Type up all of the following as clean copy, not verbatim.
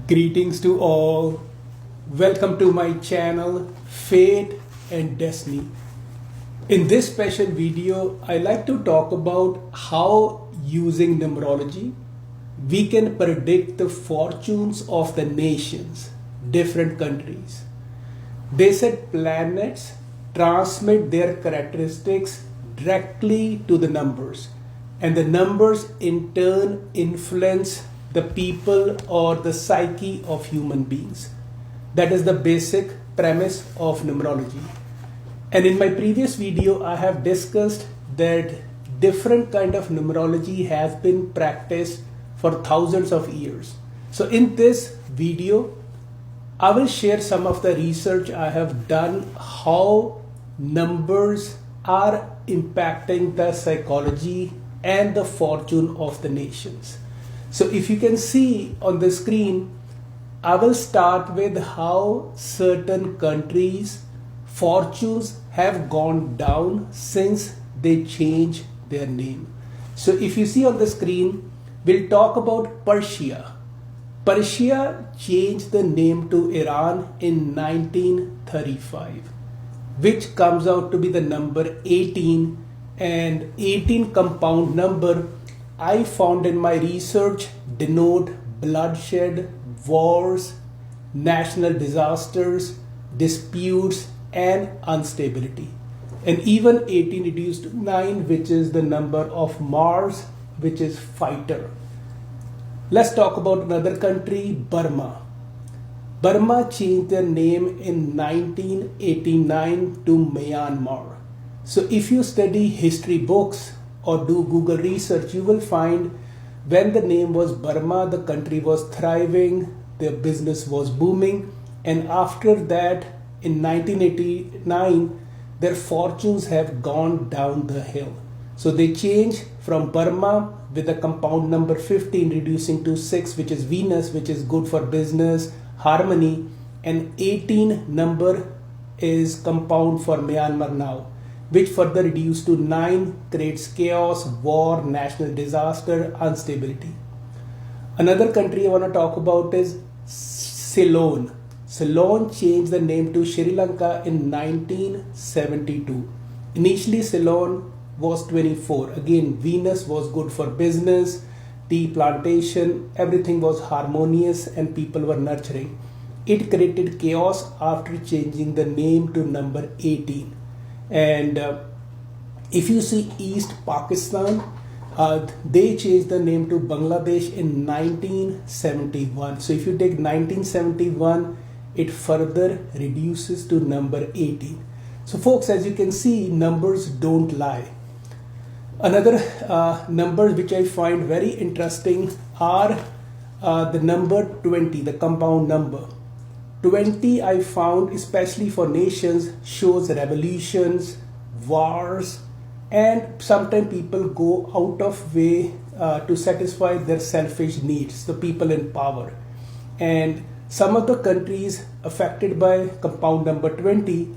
Greetings to all. Welcome to my channel Fate and Destiny. In this special video, I like to talk about how using numerology we can predict the fortunes of the nations, different countries. They said planets transmit their characteristics directly to the numbers, and the numbers in turn influence the people or the psyche of human beings. That is the basic premise of numerology. And in my previous video, I have discussed that different kind of numerology has been practiced for thousands of years. So in this video, I will share some of the research I have done, how numbers are impacting the psychology and the fortune of the nations. So if you can see on the screen, I will start with how certain countries' fortunes have gone down since they changed their name. So if you see on the screen, we'll talk about Persia. Persia changed the name to Iran in 1935, which comes out to be the number 18, and 18 compound number I found in my research denote bloodshed, wars, national disasters, disputes, and instability. And even 18 reduced to 9, which is the number of Mars, which is fighter. Let's talk about another country, Burma. Burma changed their name in 1989 to Myanmar. So if you study history books or do Google research, you will find when the name was Burma, the country was thriving, their business was booming, and after that, in 1989, their fortunes have gone down the hill. So they changed from Burma with the compound number 15 reducing to 6, which is Venus, which is good for business, harmony, and 18 number is compound for Myanmar now, which further reduced to 9, creates chaos, war, national disaster, instability. Another country I want to talk about is Ceylon. Ceylon changed the name to Sri Lanka in 1972. Initially, Ceylon was 24. Again, Venus was good for business, tea plantation, everything was harmonious and people were nurturing. It created chaos after changing the name to number 18. And if you see East Pakistan, they changed the name to Bangladesh in 1971. So if you take 1971, it further reduces to number 18. So folks, as you can see, numbers don't lie. Another numbers which I find very interesting are the number 20, the compound number. 20 I found, especially for nations, shows revolutions, wars, and sometimes people go out of way to satisfy their selfish needs, the people in power. And some of the countries affected by compound number 20,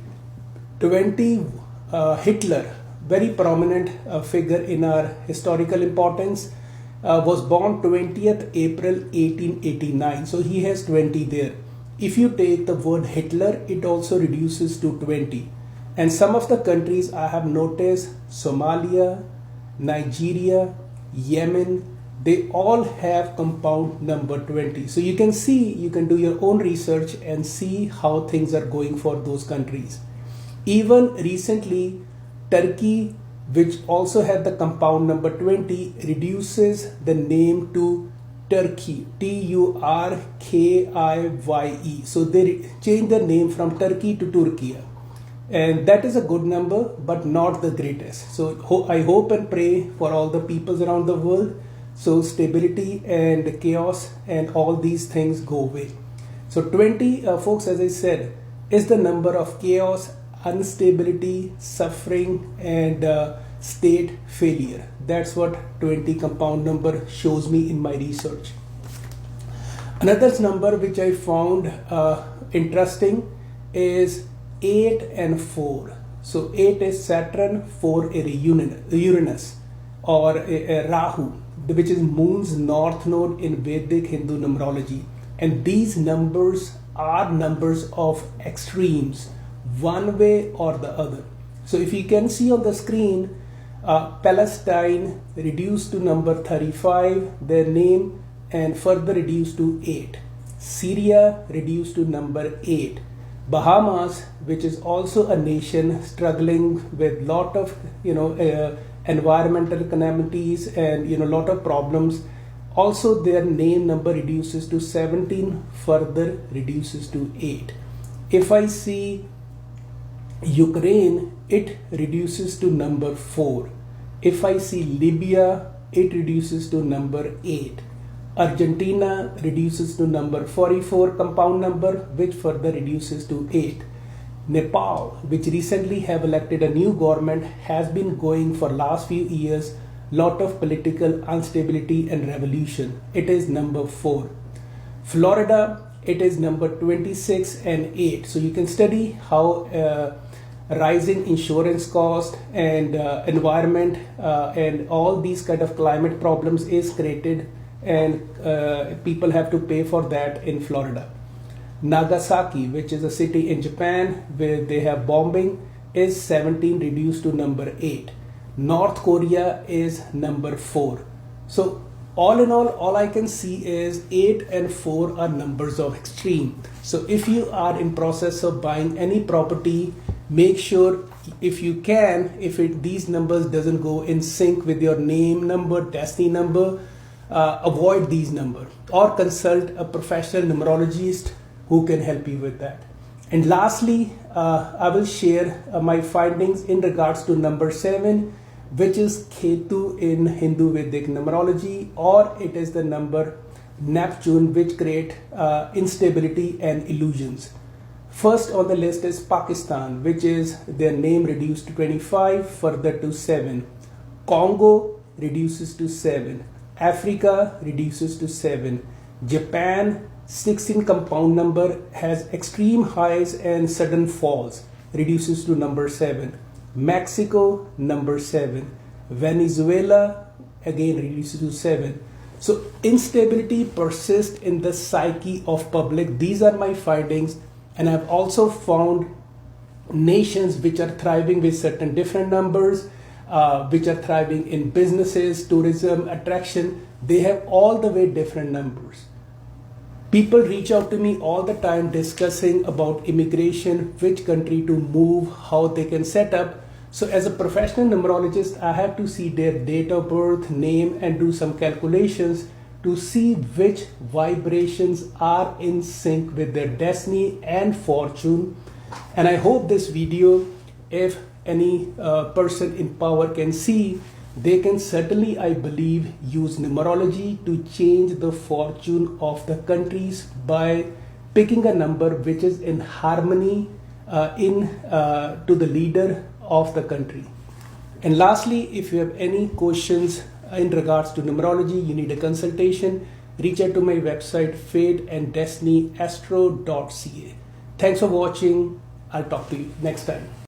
Hitler, very prominent figure in our historical importance, was born 20th April 1889. So he has 20 there. If you take the word Hitler, it also reduces to 20. And some of the countries I have noticed, Somalia, Nigeria, Yemen, they all have compound number 20. So you can see, you can do your own research and see how things are going for those countries. Even recently, Turkey, which also had the compound number 20, reduces the name to Turkey, Turkiye. So they changed the name from Turkey to Turkey. And that is a good number, but not the greatest. So I hope and pray for all the peoples around the world. So stability and chaos and all these things go away. So 20, folks, as I said, is the number of chaos, instability, suffering, and state failure. That's what 20 compound number shows me in my research. Another number which I found interesting is 8 and 4. So 8 is Saturn, 4 is Uranus or Rahu, which is moon's north node in Vedic Hindu numerology. And these numbers are numbers of extremes, one way or the other. So if you can see on the screen, Palestine reduced to number 35, their name, and further reduced to 8. Syria reduced to number 8. Bahamas, which is also a nation struggling with lot of environmental calamities and lot of problems, also their name number reduces to 17, further reduces to 8. If I see Ukraine, it reduces to number 4. If I see Libya, it reduces to number 8. Argentina reduces to number 44 compound number, which further reduces to 8. Nepal, which recently have elected a new government, has been going for last few years, lot of political instability and revolution. It is number 4. Florida, it is number 26 and 8. So you can study how rising insurance cost and environment and all these kind of climate problems is created, and people have to pay for that in Florida. Nagasaki, which is a city in Japan where they have bombing, is 17 reduced to number 8. North Korea is number 4. So all in all I can see is 8 and 4 are numbers of extreme. So if you are in process of buying any property, make sure if you can, these numbers doesn't go in sync with your name number, destiny number, avoid these numbers or consult a professional numerologist who can help you with that. And lastly, I will share my findings in regards to number 7, which is Ketu in Hindu Vedic numerology, or it is the number Neptune, which create instability and illusions. First on the list is Pakistan, which is their name reduced to 25, further to 7. Congo reduces to 7. Africa reduces to 7. Japan, 16 compound number, has extreme highs and sudden falls, reduces to number 7. Mexico, number 7. Venezuela, again reduces to 7. So instability persists in the psyche of public. These are my findings, and I've also found nations which are thriving with certain different numbers, which are thriving in businesses, tourism, attraction. They have all the way different numbers. People reach out to me all the time discussing about immigration, which country to move, how they can set up. So as a professional numerologist, I have to see their date of birth, name, and do some calculations to see which vibrations are in sync with their destiny and fortune. And I hope this video, if any person in power can see, they can certainly, I believe, use numerology to change the fortune of the countries by picking a number which is in harmony to the leader of the country. And lastly, if you have any questions in regards to numerology, you need a consultation, reach out to my website Fateanddestinyastro.Ca. Thanks for watching. I'll talk to you next time.